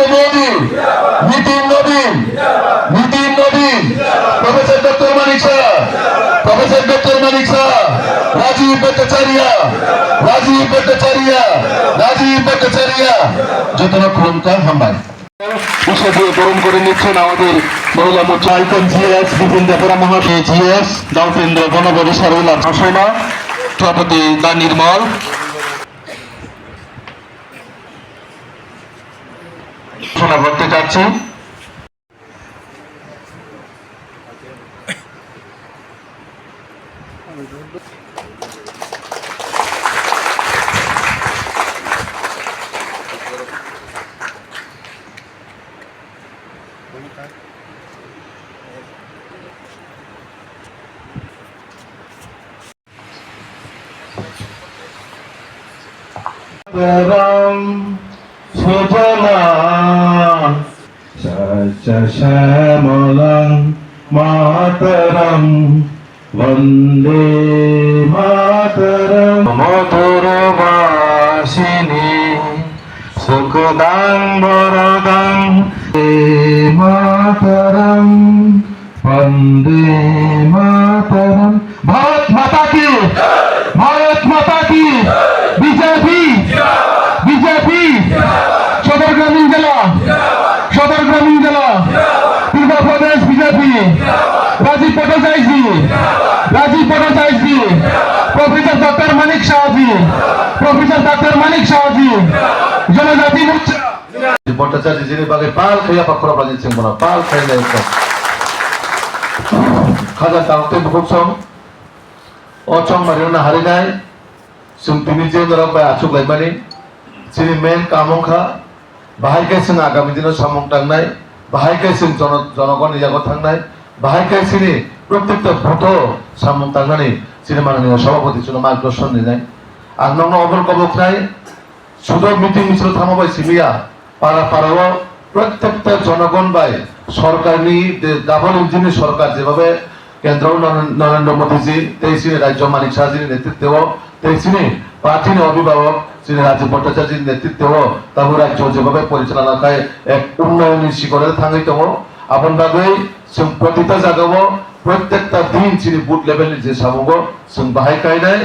নরেন্দ্র মোদী, নীতিন নবীন, নীতিন নবীন, professor doctor মানিক Shah, professor doctor মানিক শাহ, রাজীব ভট্টাচার্য, রাজীব ভট্টাচার্য, রাজীব ভট্টাচার্য, যত রকমকার হামবাই উৎসব দিয়ে বরণ করে নিচ্ছেন আমাদের মহিলা মোর্চা আইকন জিএস বিপিন দেবরা মহাশয়, জিএস দাউপেন্দ্র বনবলী সারুলা ভাষণা সভাপতি দা নির্মল। ঘোষণা করতে চাচ্ছি শ্যামলং মাতরম বন্দে মাতরম মধুর বাসিনী সুখদাং বরদাং মাতরম বন্দে মাতরম। ভারত মাতা কি, ভারত মাতা কি, বিজেপি, বিজেপি। সদর গ্রামীণ জেলা, সদর গ্রামীণ জেলা, পূর্ব প্রদেশ BJP, Rajib Bhattacharya, Rajib Bhattacharya, professor doctor মানিক শাহজি, প্রফেসর ডক্টর মানিক শাহজি, জনজাতি মোর্চা ভট্টাচার্য যিনি বাগে পাল খাইয়া পাখরা বাজিয়েছেন বলা পাল খাইলে খাজা তাওতে বুকসম অচং মারিনা হারিনাই সুমতিনি যে নরবাই আচুক লাইমানি যিনি মেন কামংখা বাহাইকাই जों आगामी दिनाव सामं थांनाय बाहायकाय जों जनगण निजागो थांनाय बाहायकाय जोंनि प्रत्येकटा भोट सामं थांनानै जोंनि माननीय सभापति जों मार्गदर्शन निनाय आं नोंनो अबल कबकनाय सुद मिटिं मिছিল थामाबाय सिमिया पारा पाराव प्रत्येकटा जनगण बाय सरकारनि डाबल इन्जिननि सरकार जेभाबे केन्द्रआव नरेंद्र मोदीजी तेइसिनि राज्य मानिक शाहजीनि नेतृत्वआव तेइसिनि पार्टीनि अभिभावक श्री राजीव भट्टाचार्य नेतृत्व ताबो राज्य जेभाबे परिचालना खाय एक उन्नयननि शिखरे थाङै दङ आपन बागै जों प्रतिटा जायगायाव प्रत्येकटा दिन जोंनि बुथ लेभेलनि जे सामुगो जों बाहाय गायनाय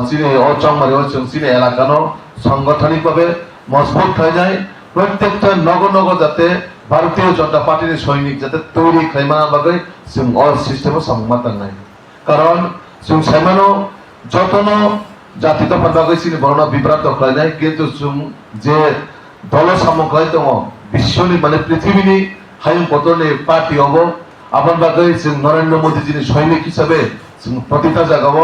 जोंनि अचंमारियाव जों जोंनि एलाकानो सांगठनिकभावे मजबुत खालामनाय प्रत्येकटा नगर नगर जाते भारतीय जनता पार्टीनि सैनिक जाते तैयारि खालामना बागै जों अल सिस्टेमाव सामुमा थांनाय कारण जों साइमानो जतनो जाति दफा बागै जोंनि बर'ना बिब्रात खालामनाय किन्तु जों जे दल सामुखाय दङ विश्वनि माने पृथ्वीनि हायुं पतननि पार्टीयावबो आबाद बागै जों नरेंद्र मोदीजीनि सैनिक हिसाबै जों प्रतिटा जायगायाव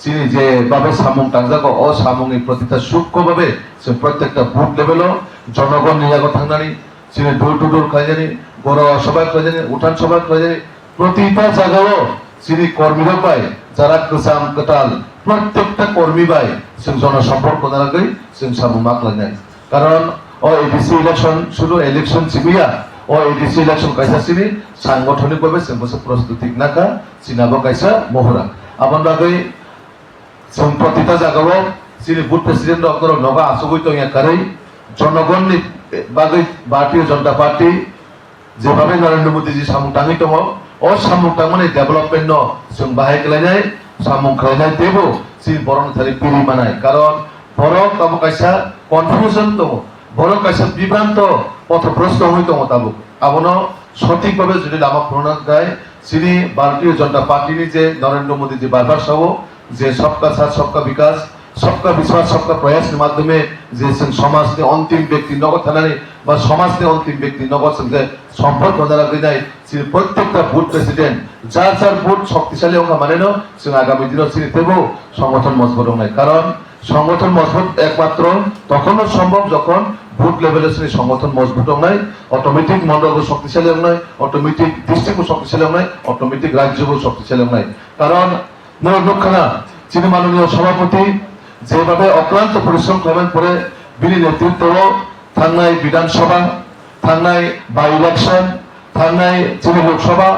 जोंनि जे भाबे सामुं थांजागौ अ सामुंनि प्रतिटा सूक्ष्मभावे जों प्रत्येकटा बुथ लेभेलाव जनगण निजागो थांनानै जोंनि दूर दूर खालामनानै बर' सभा खालामनानै उठान सभा खालामनानै प्रतिटा जायगायाव जोंनि कर्मीफोर बाय যারা गोजाम गोताल प्रत्येकटा कर्मी बाय जों जनसम्पर्क लागै जों सामुं माख्लायनाय कारण अ एडिसि इलेक्शन शुरू इलेक्शन सिबिया अ एडिसि इलेक्शन कायसासिनि सांगठनिकभावे जों बसे प्रस्तुति नाका सिनाबो कायसा महरा आबाद बागै जों प्रतिटा जायगायाव जोंनि बुथ प्रेसिडेन्ट डक्टर नगा आसुगै दङ कारै जनगणनि बागै भारतीय जनता पार्टी जेभाबे नरेंद्र मोदीजी सामुं थाङै दङ अ सामुं थांनानै डेभेलपमेन्ट जों बाहाय खालामनाय सामुं खालामनाय देबो जोंनि बर'नि थारै पिरि मानाय कारण बर' गाबो कायसा कनफिउजन दङ बर' कायसा बिभ्रान्त पथभ्रष्ट हयै दङ दाबो आबनो सঠিকভাবে যদি লামা প্রণাম গায় जोंनि भारतीय जनता पार्टीनि जे नरेंद्र मोदीजी बारबार सावो जे सबका साथ सबका विकास सबका विश्वास सबका प्रयासनि माध्यमे जे जों समाजनि अन्तिम व्यक्ति नगद थानानै बा समाजनि अन्तिम व्यक्ति नगद जों सम्पर्क लागायनाय जोंनि प्रत्येकटा बुथ प्रेसिडेन्ट যার যার बुथ शक्तिशाली अंगा मानेनो जों आगामी दिनाव जोंनि तेबो संगठन मजबुत होनाय कारण संगठन मजबुत एकमात्र तखनो सम्भव যখন बुथ लेभेले जोंनि संगठन मजबुत होनाय अटोमेटिक मंडलको शक्तिशाली होनाय अटोमेटिक डिस्ट्रिक्टको शक्तिशाली होनाय अटोमेटिक राज्यको शक्तिशाली होनाय कारण नरदक्षिणा जोंनि माननीय सभापति যেভাবে অক্লান্ত পরিশ্রম করেন পরে বিনি নেতৃত্ব থানায় বিধানসভা থানায় বাই ইলেকশন থানায় जिला লোকসভা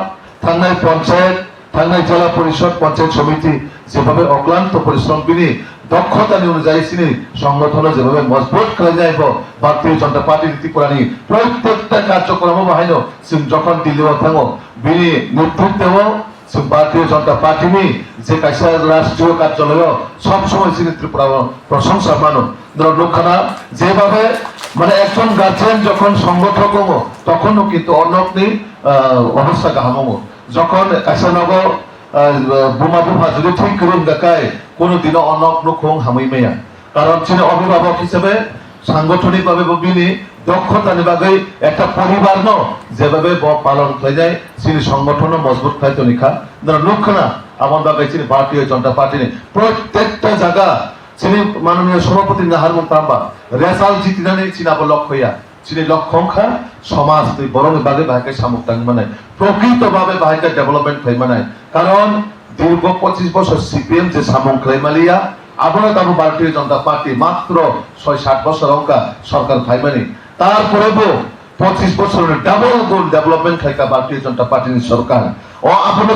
থানায় পঞ্চায়েত থানায় জেলা পরিষদ পঞ্চায়েত সমিতি যেভাবে অক্লান্ত পরিশ্রম বিনি দক্ষতা অনুযায়ী চিনি সংগঠন যেভাবে মজবুত করে যাইব ভারতীয় জনতা পার্টি নীতি পুরানি প্রত্যেকটা কার্যক্রম বাহাইনো जों যখন দিল্লিও থাঙো বিনি নেতৃত্বেও जों ভারতীয় জনতা পার্টিনি যে কাইসা রাষ্ট্রীয় কার্যালয় সবসময় চিনি ত্রিপুরা প্রশংসা মানো লোকখানা যেভাবে মানে একজন গার্জেন যখন সংগঠক তখনও কিন্তু অন্যগ্নি অবস্থা গাহামো যখন কাইসা নগর বোমা বোমা যদি ঠিক করুন দেখায় কোনোদিনও অন্যগ্ন হামই মেয়া কারণ চিনি অভিভাবক হিসেবে সাংগঠনিকভাবে বিনি দক্ষতানি বাগৈ একটা পরিবার ন যেভাবে পালন হয়ে যায় চিনি সংগঠন মজবুত খাই তো নিখা লোকখানা আমার বাগৈ চিনি ভারতীয় জনতা পার্টি প্রত্যেকটা জায়গা চিনি মাননীয় সভাপতি নাহার মুক্তাম্বা রেজাল্ট জিতিনানি চিনাব লক্ষ্যয়া চিনি লক্ষ্যংখা সমাজ তুই বরং বাগে বাহাকে সামুক টাঙ্গি মানে প্রকৃতভাবে বাহাকে ডেভেলপমেন্ট খাই মানে কারণ দীর্ঘ 25 বছর সিপিএম যে সামুক খাই মালিয়া আবার তাবো ভারতীয় জনতা পার্টি মাত্র 6-7 বছর অঙ্কা সরকার খাইমানি তারপরেও 25 বছরের ডাবল গোল ডেভেলপমেন্ট খাইকা ভারতীয় জনতা পার্টির সরকার ও আপনার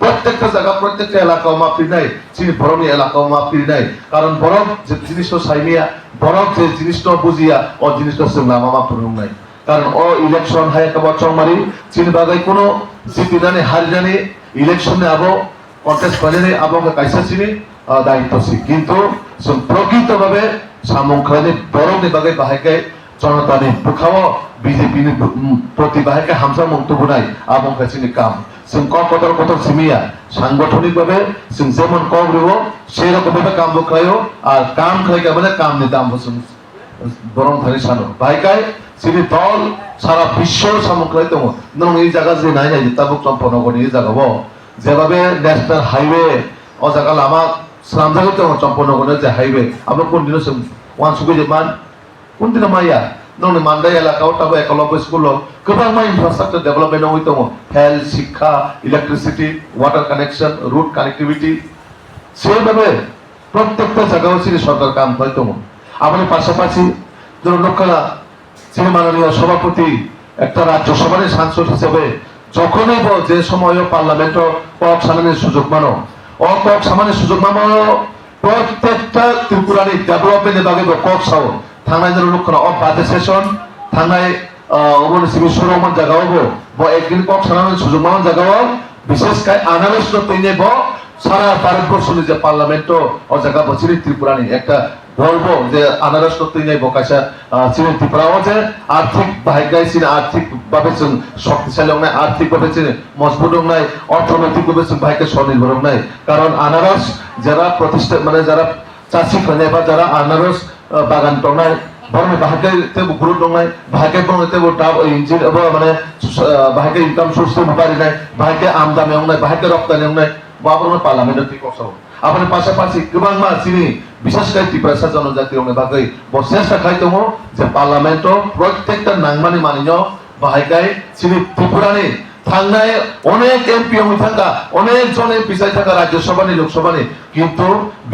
প্রত্যেকটা জায়গা প্রত্যেকটা এলাকাও মাপি নাই চিনি বরফি এলাকাও মাপি নাই কারণ বরফ যে জিনিসটা সাইমিয়া বরফ যে জিনিসটা বুঝিয়া ও জিনিসটা নামা মাপন নাই কারণ ও ইলেকশন হাই একটা বছর মারি চিনি বাগাই কোনো জিতি জানে হারি জানে ইলেকশনে আবো কন্টেস্ট করে আবো কাইসা চিনি দায়িত্বশীল কিন্তু প্রকৃতভাবে সামুখানি বরফনি বাগাই বাহাইকে জনতানি বুখাও বিজেপি প্রতি বাহাইকে হামসা মন্তব্য নাই আবং কাছিনি কাম जों কত সিমিয়া সাংগঠনিকভাবে जों যেমন কম রইব সেই রকমভাবে কাম বখায়ও আর কাম খাইকা মানে কাম নি দাম বসুন বরং ধরে সানো বাহাইকাই সিনি দল সারা বিশ্ব সামুখাই দङ নং এই জায়গা যে নাই নাই তাবুক চম্পনগর এই জায়গাবো যেভাবে ন্যাশনাল হাইওয়ে ও জায়গা লামা সামজাগে দङ চম্পনগরের যে হাইওয়ে আমরা কোন দিন ওয়ান সুগে যে মান কোন দিন মাইয়া नोंनि मान्दाय एलाकायाव ताबो एकलव्य स्कुलाव गोबां मा इनफ्रास्ट्राक्चार डेभेलपमेन्ट हय दङ हेल्थ शिक्षा इलेक्ट्रिसिटी वाटार कानेक्शन रूट कानेक्टिविटी সেভাবে প্রত্যেকটা জায়গায় চিনি সরকার কাম করে দङ আমাদের পাশাপাশি লোকখানা চিনি মাননীয় সভাপতি একটা রাজ্যসভার সাংসদ হিসেবে যখনই যে সময় পার্লামেন্ট কক সামানের সুযোগ মানো ও কক সামানের সুযোগ মানো প্রত্যেকটা ত্রিপুরানি ডেভেলপমেন্টের বাগে কক সাও थांनाय लोकखना अफ बाजेट सेशन थांनाय ओबन सिबि सुरमान जागावबो ब एकदिन कक सानानै सुजुगमान जागाव विशेषकाय आनारस तैने ब सारा भारतबर्षनि जे पार्लामेन्ट अ जागा बसिरि त्रिपुरानि একটা বলব যে আনারস তৈনে বকাশা চিনি ত্রিপুরাও যে আর্থিক বাহিকায় চিনি আর্থিক ভাবে जों শক্তিশালী নাই আর্থিক ভাবে চিনি মজবুত নাই অর্থনৈতিক ভাবে जों বাহিকে স্বনির্ভর নাই কারণ আনারস যারা প্রতিষ্ঠা মানে যারা চাষি খনে বা যারা আনারস বাগান দंनाय বরং বাহাকে তেবো গ্রুপ দंनाय বাহাকে বরং তেবো টাব ইঞ্জিন মানে বাহাকে ইনকাম সোর্স বাড়ি নাই বাহাকে আমদানি নাই বাহাকে রপ্তানি নাই বাবরন পার্লামেন্টে ঠিক কসাও আপনার পাশাপাশি গোবাং মা চিনি বিশেষ করে ত্রিপুরা জনজাতি রঙে বাগৈ বসেসা খাই দङ যে পার্লামেন্ট প্রত্যেকটা নাংমানি মানিনো বাহাইকাই চিনি ত্রিপুরানি থাংনাय অনেক এমপি হই থাকা অনেক জন এমপি চাই থাকা রাজ্যসভানি লোকসভানি কিন্তু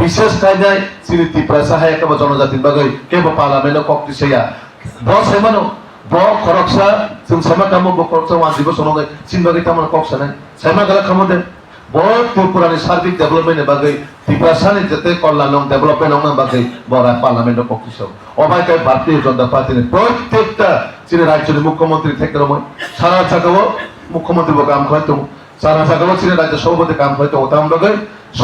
বিশেষ কায়দায় চিনি ত্রিপুরা সাহায় একটা জনজাতি বাগৈ কেবল পার্লামেন্ট কক্তি সেয়া বস হেমানো ব খরকসা जों সামা কামো ব খরকসা ওয়ান দিবস নগে চিন বাগৈ তামান কক্সা নাই সামা গলা খামদে ব ত্রিপুরানি সার্বিক ডেভেলপমেন্ট বাগৈ ত্রিপুরা সানি যেতে কল্যাণ ডেভেলপমেন্ট নং বাগৈ বড় পার্লামেন্ট কক্তি সব অবাইকাই ভারতীয় জনতা পার্টির প্রত্যেকটা চিনি রাজ্যের মুখ্যমন্ত্রী থেকে সারা জায়গাও মুখ্যমন্ত্রী কাম হয়তো সারা জায়গায় ছিলেন রাজ্য সভাপতি কাম হয়তো তাম লগে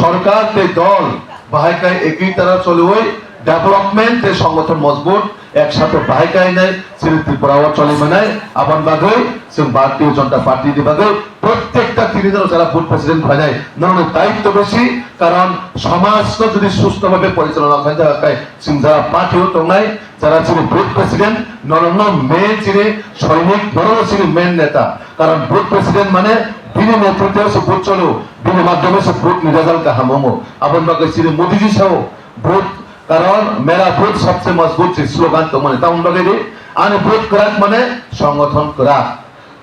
সরকার তে দল বাহাইকায় একই তারা চলে ওই ডেভেলপমেন্ট এর সংগঠন মজবুত একসাথে বাহাইকায় নাই চিনি ত্রিপুরাও চলে মানে আবার বাগৈ जों ভারতীয় জনতা পার্টি বাগৈ প্রত্যেকটা তিনজন যারা বুথ প্রেসিডেন্ট হয় নাই নন দায়িত্ব বেশি কারণ সমাজকে যদি সুস্থভাবে পরিচালনা করতে হয় जों যারা পার্টিও দंनाय যারা চিনি বুথ প্রেসিডেন্ট নরম মেন চিনি সৈনিক নরম চিনি মেন নেতা কারণ বুথ প্রেসিডেন্ট মানে বিনি নেতৃত্বে সে বুথ চলো বিনি মাধ্যমে সে বুথ নিরাজল का हमो अपन बागै चिनी मोदी जी साओ बुथ কারণ মেরা বুথ সবচেয়ে মজবুত যে স্লোগান তো মানে তাউন বাগै আনে বুথ করাক মানে সংগঠন করা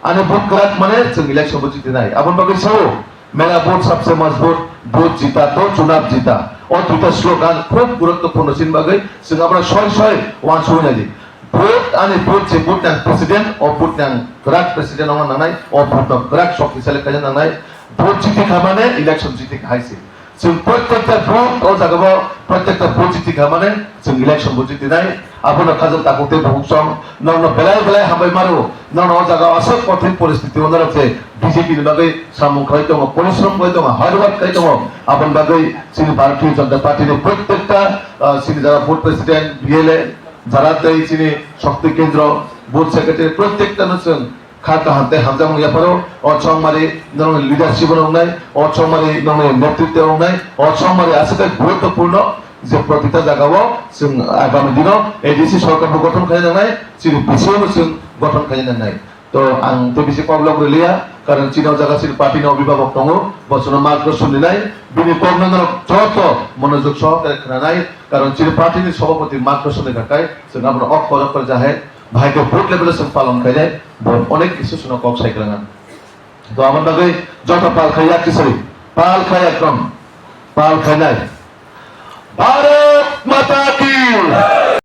আনে বুথ করাক মানে जों इलेक्शन বুঝিতে নাই अपन बागै साओ मेरा बुथ सबसे मजबूत बुथ जीता तो चुनाव जीता और দুটা স্লোগান খুব গুরুত্বপূর্ণ চিন বাগৈ जों আমরা ছয় ওয়ান শুনালি বুথ আনে বুথ যে বুথ নাং প্রেসিডেন্ট ও বুথ নাং গ্রাক প্রেসিডেন্ট নাং নাই ও বুথ গ্রাক শক্তিশালী কাজে নাং নাই বুথ জিতে খামানে ইলেকশন জিতে খাইছে जों प्रत्येकटा बुथ ओ जागाव प्रत्येकटा बुथ जितिखा माने जों इलेक्शन बुथ जितिनाय आपनो खाजों ताकुते भुसम नंनो बेलाय हाबाय मारो नंनो ओ जागाव असक कठिन परिस्थिति ओनरसे बीजेपी नि बागै सामु खाय दङ परिश्रम खाय दङ हार्ड वर्क खाय दङ आपन बागै जोंनि भारतीय जनता पार्टी नि प्रत्येकटा जोंनि जागा बुथ प्रेसिडेंट बीएलए যারা চিনি শক্তি কেন্দ্র বুথ সেক্রেটারি প্রত্যেকটা নতুন খাতা হাতে হামজাম ইয়াপারো অচংমারি নং লিডারশিপ নংনাই অচংমারি নং নেতৃত্ব নংনাই অচংমারি আসলে গুরুত্বপূর্ণ যে প্রতিটা জায়গাও जों আগামী দিনও এডিসি সরকার গঠন খাই নাই চিনি বিশেও जों গঠন খাই নাই তো আং তো বেশি প্রবলেম গলিয়া কারণ চীনাও জায়গা চিনি পার্টির অভিভাবক দङ বছর মাত্র শুনিনাই বিনি কর্ণন যত মনোযোগ সহকারে खोनानाय কারণ চিনি পার্টির সভাপতি মাত্র শুনে থাকায় जों আমরা অক্ষর যাহে ভাইকে ভোট লেভেলে जों পালন খাইলে অনেক কিছু শুনে কক সাইকেলান তো আমার বাগৈ যত পাল খাইয়া কিসরি পাল খাই একদম পাল খাইনাই भारत माता की